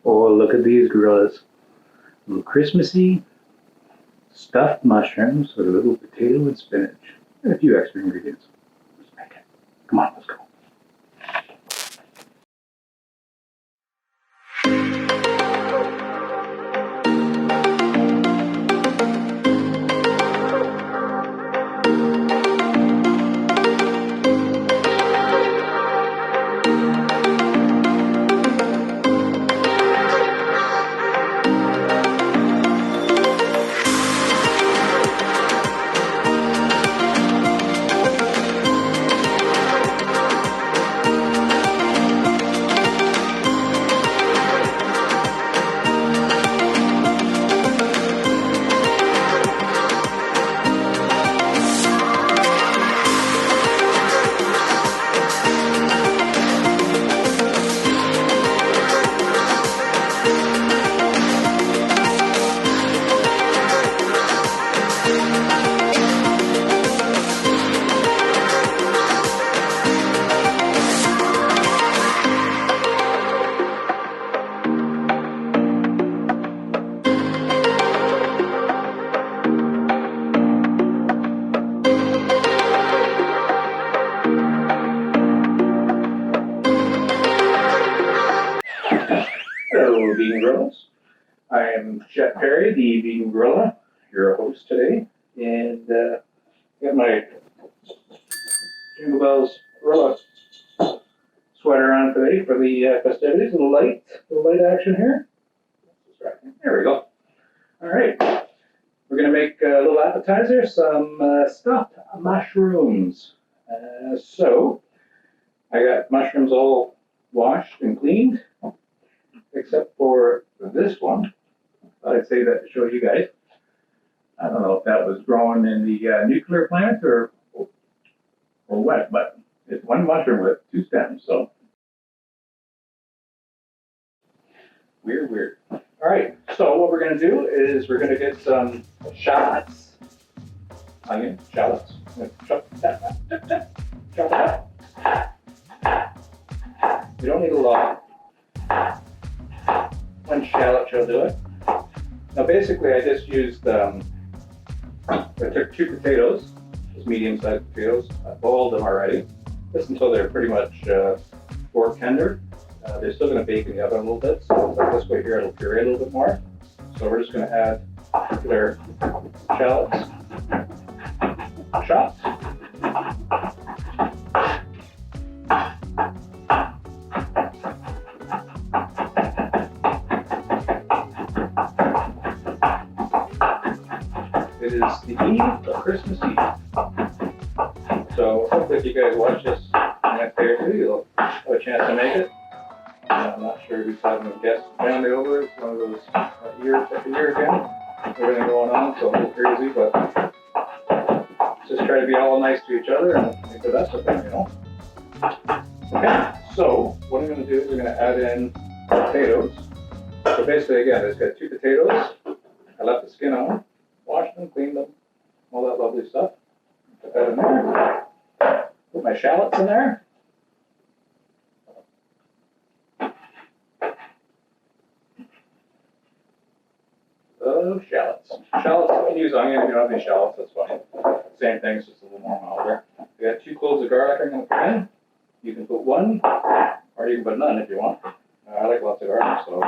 Oh, look at these gorillas. A little Christmassy stuffed mushrooms with a little potato and spinach and a few extra ingredients. Let's make it. Come on, let's go. Hello, vegan gorillas. I am Chef Perry, the vegan gorilla, your host today, and got my Jingle Bells gorilla sweater on today for the festivities. A little light action here. There we go. All right, we're gonna make a little appetizer, some stuffed mushrooms. So I got mushrooms all washed and cleaned, except for this one. I'd say that to show you guys. I don't know if that was grown in the nuclear plant or what, but it's one mushroom with two stems, so weird. All right, so what we're gonna do is we're gonna get some shallots, onion, shallots. Chop that. We don't need a lot. One shallot shall do it. Now basically I just used, I took 2 potatoes, just medium-sized potatoes. I boiled them already, just until they're pretty much fork tender. They're still going to bake in the oven a little bit, so this way here it'll puree a little bit more. So we're just going to add their shallots chopped. It is the eve of Christmas Eve. So hopefully if you guys watch this in the next day or two, you'll have a chance to make it. I'm not sure who's having a guest family over. It's one of those year again. Everything going on, so a little crazy, but just try to be all nice to each other and make the best of it, you know. Okay, so what I'm going to do is I'm going to add in potatoes. So basically, again, it's got 2 potatoes. I left the skin on, washed them, cleaned them, all that lovely stuff. Put that in there. Put my shallots in there. Shallots. Shallots, you can use onion if you don't have any shallots, that's fine. Same thing, it's just a little more milder. We got 2 cloves of garlic I'm going to put in. You can put 1, or you can put none if you want. I like lots of garlic, so.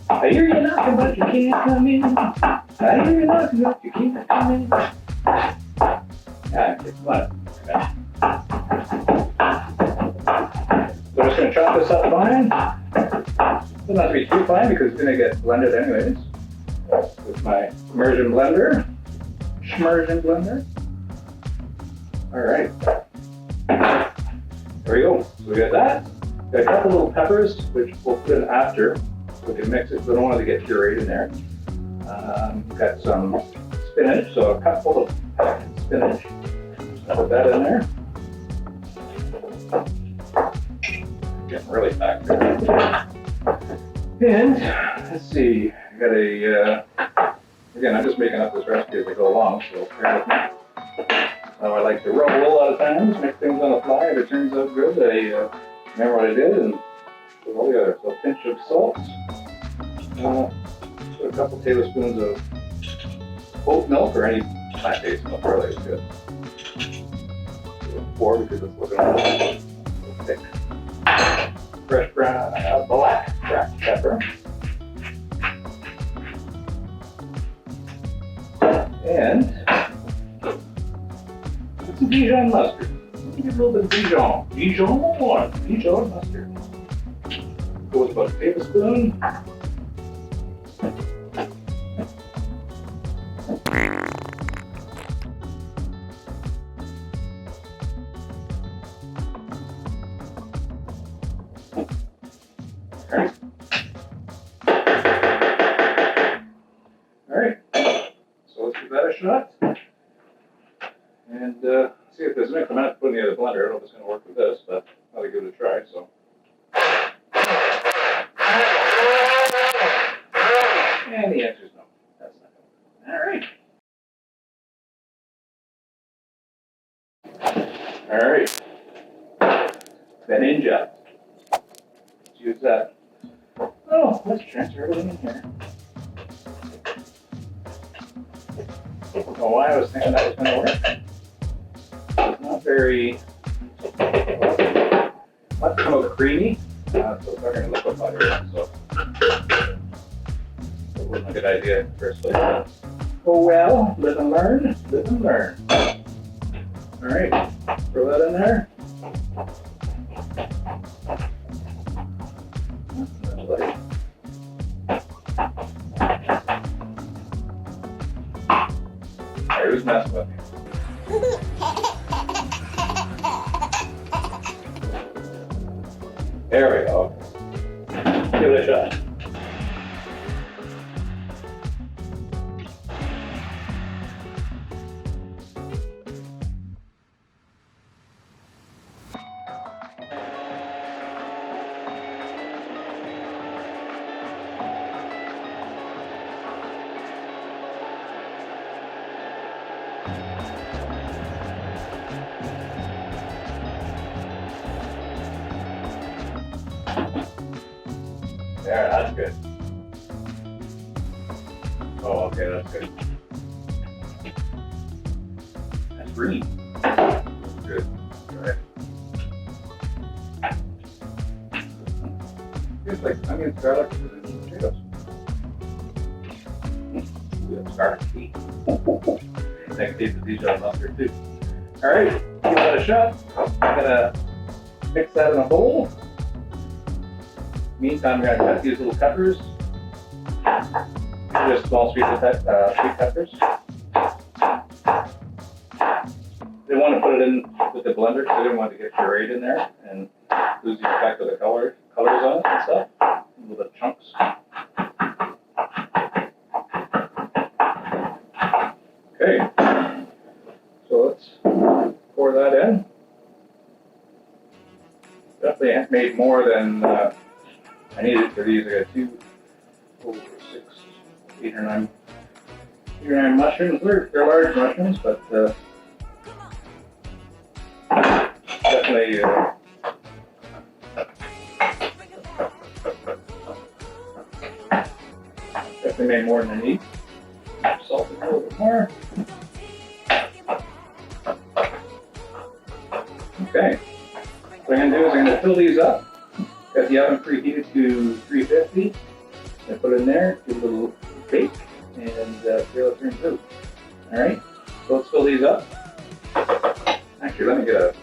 I hear you knocking, but you can't come in. I hear you knocking, but you can't come in. Yeah, it's fun. Okay. So I'm just going to chop this up fine. Doesn't have to be too fine because it's going to get blended anyways. With my immersion blender. All right. There we go. So we got that. Got a couple little peppers, which we'll put in after. we can mix it. We don't want it to get pureed in there. Got some spinach, so a cup full of spinach. Put that in there. Getting really packed there. And let's see, I got a, again, I'm just making up this recipe as I go along, so bear with me. So I like to roll a lot of times, make things on the fly. If it turns out good, I remember what I did and put all the others. So a pinch of salt, a couple tablespoons of oat milk or any plant-based milk, really is good. 4 because it's looking a little thick. Fresh black pepper. And some Dijon mustard. Give a little bit of Dijon mustard. Go with about a tablespoon. Alright, so let's give that a shot. And see if there's anything I'm going to put in the other blender. I don't know if it's going to work with this, but I'll give it a try. So. And the answer is no. That's not going to work. Alright. Beninja. Let's use that. Oh, let's transfer everything in here. I don't know why I was thinking that was going to work. It's not very, not kind of creamy, so it's not going to liquefy here, so it wasn't a good idea in the first place. Oh well, live and learn, live and learn. Alright, throw that in there. Alright, who's messing with me? There we go. Give it a shot. There, that's good. Oh, okay, that's good. That's green. That's good. All right. It's like onions, garlic, and potatoes. Ooh, that's garlic tea. I think taste the Dijon mustard too. All right, give that a shot. I'm gonna mix that in a bowl. Meantime, we're going to use little peppers. Just small sweet peppers. They want to put it in with the blender because they didn't want to get pureed in there and lose the effect of the colors on it and stuff. Little bit of chunks. Okay, so let's pour that in. Definitely made more than I needed for these. I got 2, 4, 6, 8 or 9 mushrooms. They're large mushrooms, but definitely definitely made more than I need. Salt it a little bit more. Okay. What I'm going to do is I'm going to fill these up. Got the oven preheated to 350. I put it in there, do a little bake, and see how it turns out. Alright, so let's fill these up. Actually, let me do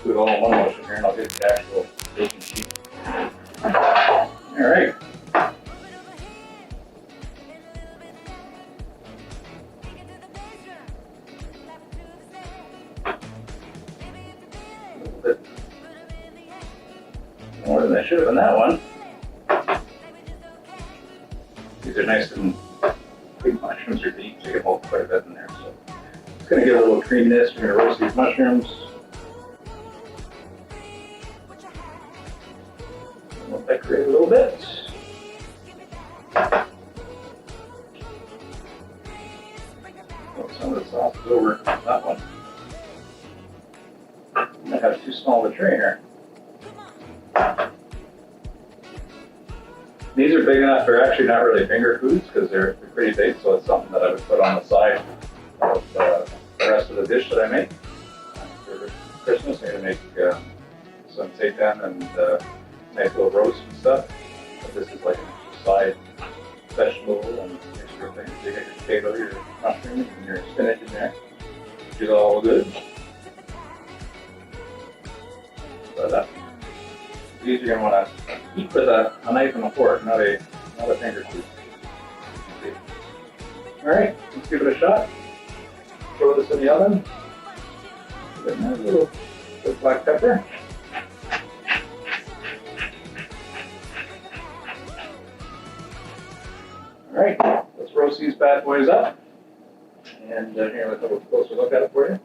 it all in one motion here, and I'll get the actual baking sheet. Alright. A little bit more than I should have in that one. These are nice and big mushrooms are deep, so you can hold quite a bit in there. So it's going to give it a little creaminess. We're going to roast these mushrooms. We'll decorate a little bit. Some of the sauce is over that one. I have too small of a tray here. These are big enough. They're actually not really finger foods because they're pretty big, so it's something that I would put on the side of the rest of the dish that I make. For Christmas, I'm going to make some seitan and nice little roast and stuff. But this is like a side vegetable and extra things. So you get your potato, your mushrooms, and your spinach in there, which is all good. So that. These you're going to want to eat with a knife and a fork, not a finger food. All right, let's give it a shot. Throw this in the oven. Give it a little bit of black pepper. All right, let's roast these bad boys up. And here, let's have a closer look at it for you.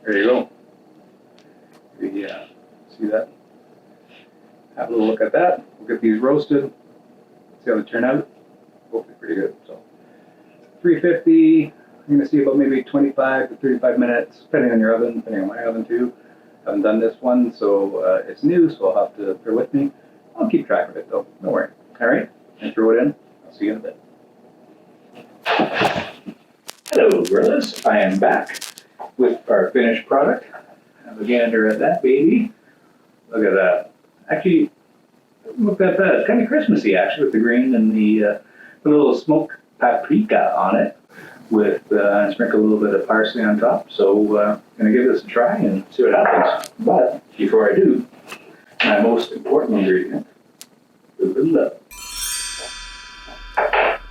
There you go. See that? Have a little look at that. We'll get these roasted. See how they turn out. Hopefully pretty good. So 350. I'm going to see about maybe 25 to 35 minutes, depending on your oven, depending on my oven too. I haven't done this one, so it's new, so I'll have to bear with me. I'll keep track of it though. Don't worry. All right, and throw it in. I'll see you in a bit. Hello, gorillas. I am back with our finished product. Have a gander at that baby. Look at that. Actually, look at that. It's kind of Christmassy actually with the green and the little smoked paprika on it with sprinkle a little bit of parsley on top. So gonna give this a try and see what happens. But before I do, my most important ingredient, love.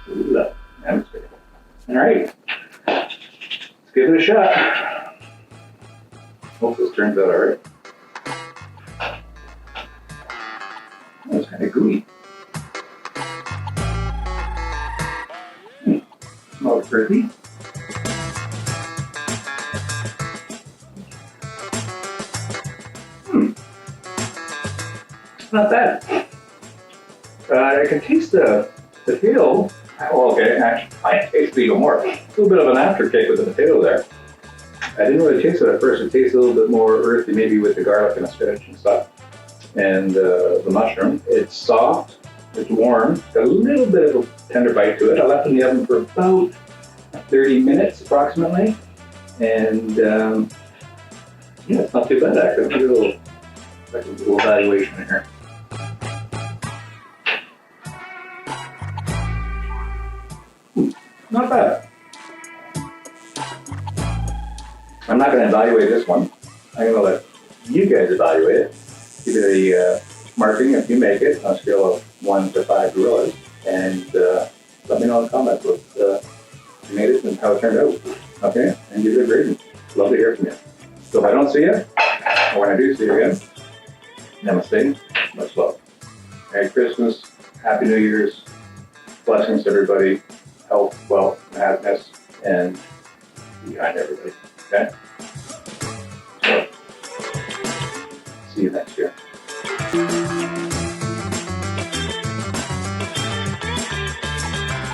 Love. All right, let's give it a shot. Hope this turns out all right. It's kind of gooey. Smells pretty. Not bad. I can taste the potato. Oh, okay, actually, I taste it even more. A little bit of an aftertaste with the potato there. I didn't really taste it at first. It tastes a little bit more earthy, maybe with the garlic and the spinach and stuff. And the mushroom. It's soft, it's warm, got a little bit of a tender bite to it. I left it in the oven for about 30 minutes approximately. And yeah, it's not too bad actually. I'll do a little evaluation in here. Not bad. I'm not going to evaluate this one. I'm going to let you guys evaluate it. Give it a marking if you make it on a scale of 1 to 5 gorillas. And let me know in the comments what you made it and how it turned out. Okay? And give it a rating. Love to hear from you. So if I don't see you, or when I do see you again, namaste, much love. Merry Christmas, Happy New Year's, blessings to everybody, health, wealth, and happiness, and behind everybody. Okay? So, see you next year.